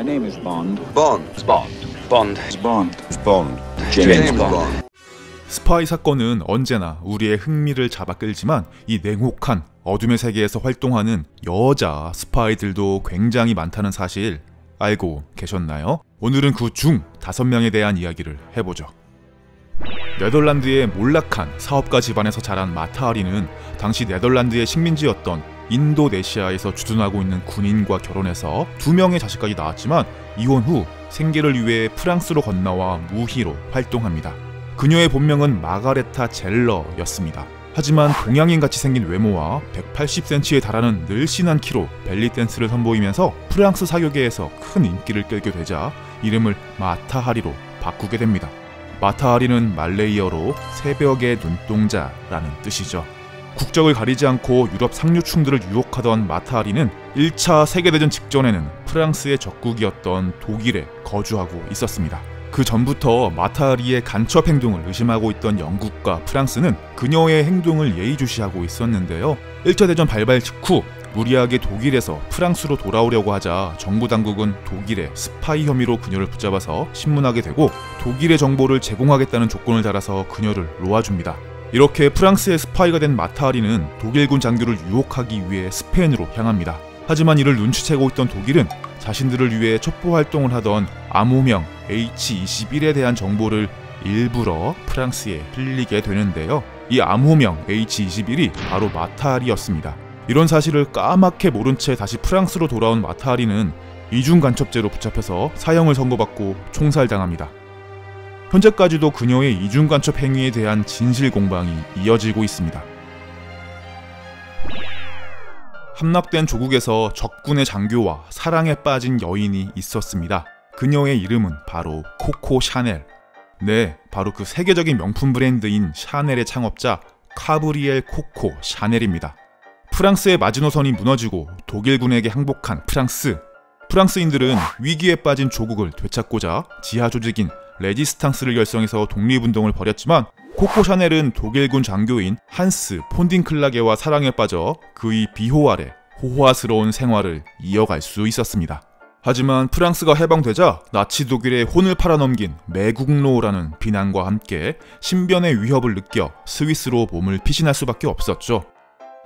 name is Bond. Bond. Bond. Bond. Bond. Bond. James Bond. 스파이 사건은 언제나 우리의 흥미를 잡아 끌지만 이 냉혹한 어둠의 세계에서 활동하는 여자 스파이들도 굉장히 많다는 사실 알고 계셨나요? 오늘은 그 중 5명에 대한 이야기를 해보죠. 네덜란드의 몰락한 사업가 집안에서 자란 마타하리는 당시 네덜란드의 식민지였던 인도네시아에서 주둔하고 있는 군인과 결혼해서 2명의 자식까지 낳았지만 이혼 후 생계를 위해 프랑스로 건너와 무희로 활동합니다. 그녀의 본명은 마가레타 젤러였습니다. 하지만 동양인같이 생긴 외모와 180cm에 달하는 늘씬한 키로 벨리 댄스를 선보이면서 프랑스 사교계에서 큰 인기를 끌게 되자 이름을 마타하리로 바꾸게 됩니다. 마타하리는 말레이어로 새벽의 눈동자라는 뜻이죠. 국적을 가리지 않고 유럽 상류층들을 유혹하던 마타하리는 1차 세계대전 직전에는 프랑스의 적국이었던 독일에 거주하고 있었습니다. 그 전부터 마타하리의 간첩 행동을 의심하고 있던 영국과 프랑스는 그녀의 행동을 예의주시하고 있었는데요. 1차 대전 발발 직후 무리하게 독일에서 프랑스로 돌아오려고 하자 정부 당국은 독일의 스파이 혐의로 그녀를 붙잡아서 신문하게 되고 독일의 정보를 제공하겠다는 조건을 달아서 그녀를 놓아줍니다. 이렇게 프랑스의 스파이가 된 마타하리는 독일군 장교를 유혹하기 위해 스페인으로 향합니다. 하지만 이를 눈치채고 있던 독일은 자신들을 위해 첩보 활동을 하던 암호명 H21에 대한 정보를 일부러 프랑스에 흘리게 되는데요. 이 암호명 H21이 바로 마타하리였습니다. 이런 사실을 까맣게 모른 채 다시 프랑스로 돌아온 마타하리는 이중간첩죄로 붙잡혀서 사형을 선고받고 총살당합니다. 현재까지도 그녀의 이중간첩 행위에 대한 진실 공방이 이어지고 있습니다. 함락된 조국에서 적군의 장교와 사랑에 빠진 여인이 있었습니다. 그녀의 이름은 바로 코코 샤넬. 네, 바로 그 세계적인 명품 브랜드인 샤넬의 창업자 카브리엘 코코 샤넬입니다. 프랑스의 마지노선이 무너지고 독일군에게 항복한 프랑스인들은 위기에 빠진 조국을 되찾고자 지하 조직인 레지스탕스를 결성해서 독립운동을 벌였지만 코코 샤넬은 독일군 장교인 한스 폰딩클라게와 사랑에 빠져 그의 비호 아래 호화스러운 생활을 이어갈 수 있었습니다. 하지만 프랑스가 해방되자 나치 독일의 혼을 팔아넘긴 매국노라는 비난과 함께 신변의 위협을 느껴 스위스로 몸을 피신할 수밖에 없었죠.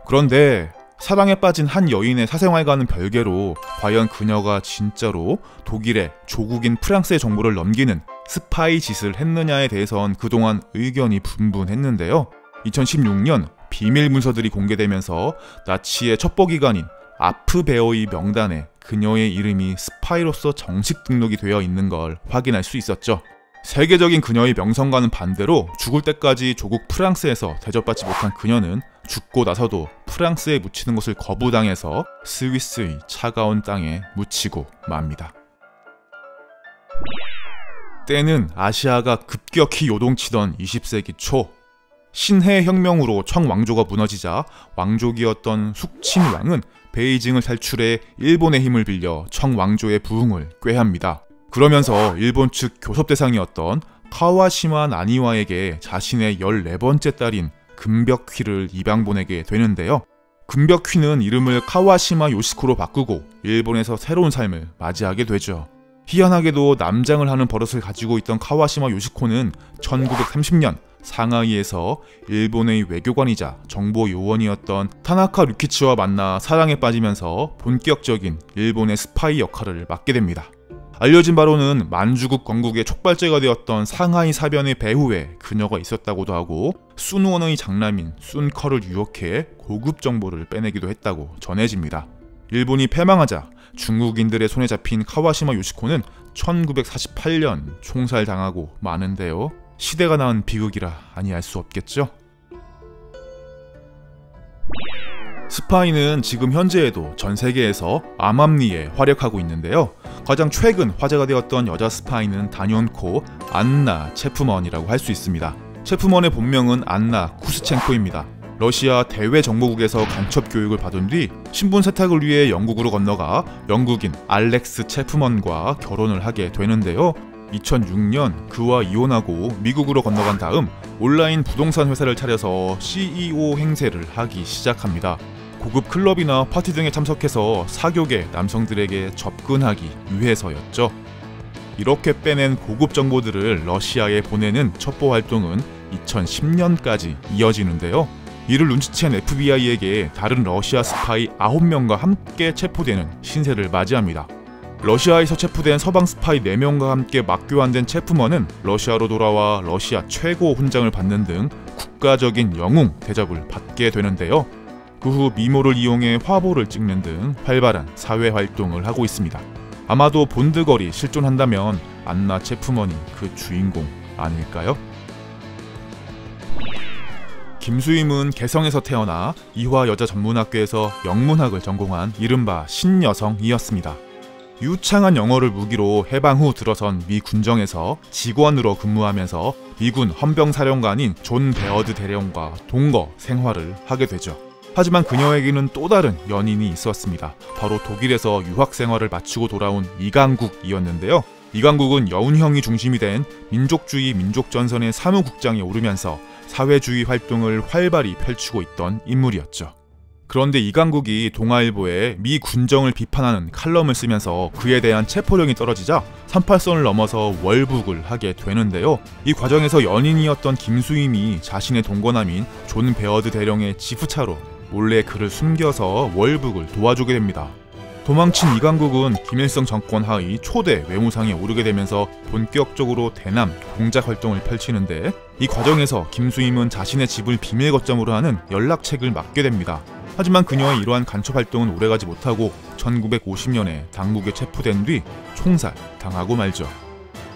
그런데 사랑에 빠진 한 여인의 사생활과는 별개로 과연 그녀가 진짜로 독일의 조국인 프랑스의 정보를 넘기는 스파이 짓을 했느냐에 대해선 그동안 의견이 분분했는데요. 2016년 비밀 문서들이 공개되면서 나치의 첩보기관인 아프베어의 명단에 그녀의 이름이 스파이로서 정식 등록이 되어 있는 걸 확인할 수 있었죠. 세계적인 그녀의 명성과는 반대로 죽을 때까지 조국 프랑스에서 대접받지 못한 그녀는 죽고 나서도 프랑스에 묻히는 것을 거부당해서 스위스의 차가운 땅에 묻히고 맙니다. 때는 아시아가 급격히 요동치던 20세기 초, 신해 혁명으로 청왕조가 무너지자 왕족이었던 숙친왕은 베이징을 탈출해 일본의 힘을 빌려 청왕조의 부흥을 꾀합니다. 그러면서 일본 측 교섭 대상이었던 카와시마 나니와에게 자신의 14번째 딸인 금벽휘를 입양 보내게 되는데요. 금벽휘는 이름을 카와시마 요시코로 바꾸고 일본에서 새로운 삶을 맞이하게 되죠. 희한하게도 남장을 하는 버릇을 가지고 있던 카와시마 요시코는 1930년 상하이에서 일본의 외교관이자 정보요원이었던 타나카 류키치와 만나 사랑에 빠지면서 본격적인 일본의 스파이 역할을 맡게 됩니다. 알려진 바로는 만주국 건국의 촉발제가 되었던 상하이 사변의 배후에 그녀가 있었다고도 하고 순원의 장남인 순커를 유혹해 고급 정보를 빼내기도 했다고 전해집니다. 일본이 패망하자 중국인들의 손에 잡힌 카와시마 요시코는 1948년 총살당하고 마는데요. 시대가 낳은 비극이라 아니할 수 없겠죠? 스파이는 지금 현재에도 전 세계에서 암암리에 활약하고 있는데요. 가장 최근 화제가 되었던 여자 스파이는 단연코 안나 체프먼이라고 할 수 있습니다. 체프먼의 본명은 안나 쿠스첸코입니다. 러시아 대외 정보국에서 간첩 교육을 받은 뒤 신분 세탁을 위해 영국으로 건너가 영국인 알렉스 체프먼과 결혼을 하게 되는데요. 2006년 그와 이혼하고 미국으로 건너간 다음 온라인 부동산 회사를 차려서 CEO 행세를 하기 시작합니다. 고급 클럽이나 파티 등에 참석해서 사교계 남성들에게 접근하기 위해서였죠. 이렇게 빼낸 고급 정보들을 러시아에 보내는 첩보 활동은 2010년까지 이어지는데요. 이를 눈치챈 FBI에게 다른 러시아 스파이 9명과 함께 체포되는 신세를 맞이합니다. 러시아에서 체포된 서방 스파이 4명과 함께 맞교환된 체프먼은 러시아로 돌아와 러시아 최고 훈장을 받는 등 국가적인 영웅 대접을 받게 되는데요. 그 후 미모를 이용해 화보를 찍는 등 활발한 사회 활동을 하고 있습니다. 아마도 본드걸이 실존한다면 안나 체프먼이 그 주인공 아닐까요? 김수임은 개성에서 태어나 이화여자전문학교에서 영문학을 전공한 이른바 신여성이었습니다. 유창한 영어를 무기로 해방 후 들어선 미 군정에서 직원으로 근무하면서 미군 헌병사령관인 존 베어드 대령과 동거 생활을 하게 되죠. 하지만 그녀에게는 또 다른 연인이 있었습니다. 바로 독일에서 유학 생활을 마치고 돌아온 이강국이었는데요. 이강국은 여운형이 중심이 된 민족주의 민족전선의 사무국장에 오르면서 사회주의 활동을 활발히 펼치고 있던 인물이었죠. 그런데 이강국이 동아일보에 미 군정을 비판하는 칼럼을 쓰면서 그에 대한 체포령이 떨어지자 38선을 넘어서 월북을 하게 되는데요. 이 과정에서 연인이었던 김수임이 자신의 동거남인 존 베어드 대령의 지프차로 몰래 그를 숨겨서 월북을 도와주게 됩니다. 도망친 이강국은 김일성 정권 하의 초대 외무상에 오르게 되면서 본격적으로 대남 공작 활동을 펼치는데, 이 과정에서 김수임은 자신의 집을 비밀 거점으로 하는 연락책을 맡게 됩니다. 하지만 그녀의 이러한 간첩 활동은 오래가지 못하고 1950년에 당국에 체포된 뒤 총살 당하고 말죠.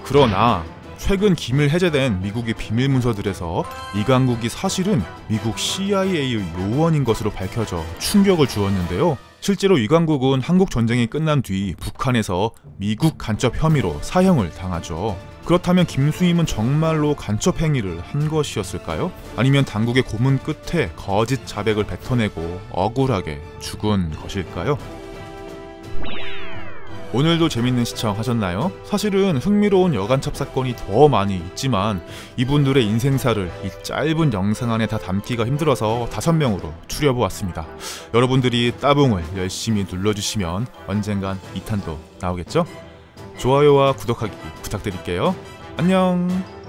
그러나 최근 기밀 해제된 미국의 비밀 문서들에서 이강국이 사실은 미국 CIA의 요원인 것으로 밝혀져 충격을 주었는데요. 실제로 이강국은 한국 전쟁이 끝난 뒤 북한에서 미국 간첩 혐의로 사형을 당하죠. 그렇다면 김수임은 정말로 간첩 행위를 한 것이었을까요? 아니면 당국의 고문 끝에 거짓 자백을 뱉어내고 억울하게 죽은 것일까요? 오늘도 재밌는 시청 하셨나요? 사실은 흥미로운 여간첩 사건이 더 많이 있지만 이분들의 인생사를 이 짧은 영상 안에 다 담기가 힘들어서 5명으로 추려보았습니다. 여러분들이 따봉을 열심히 눌러주시면 언젠간 2탄도 나오겠죠? 좋아요와 구독하기 부탁드릴게요. 안녕.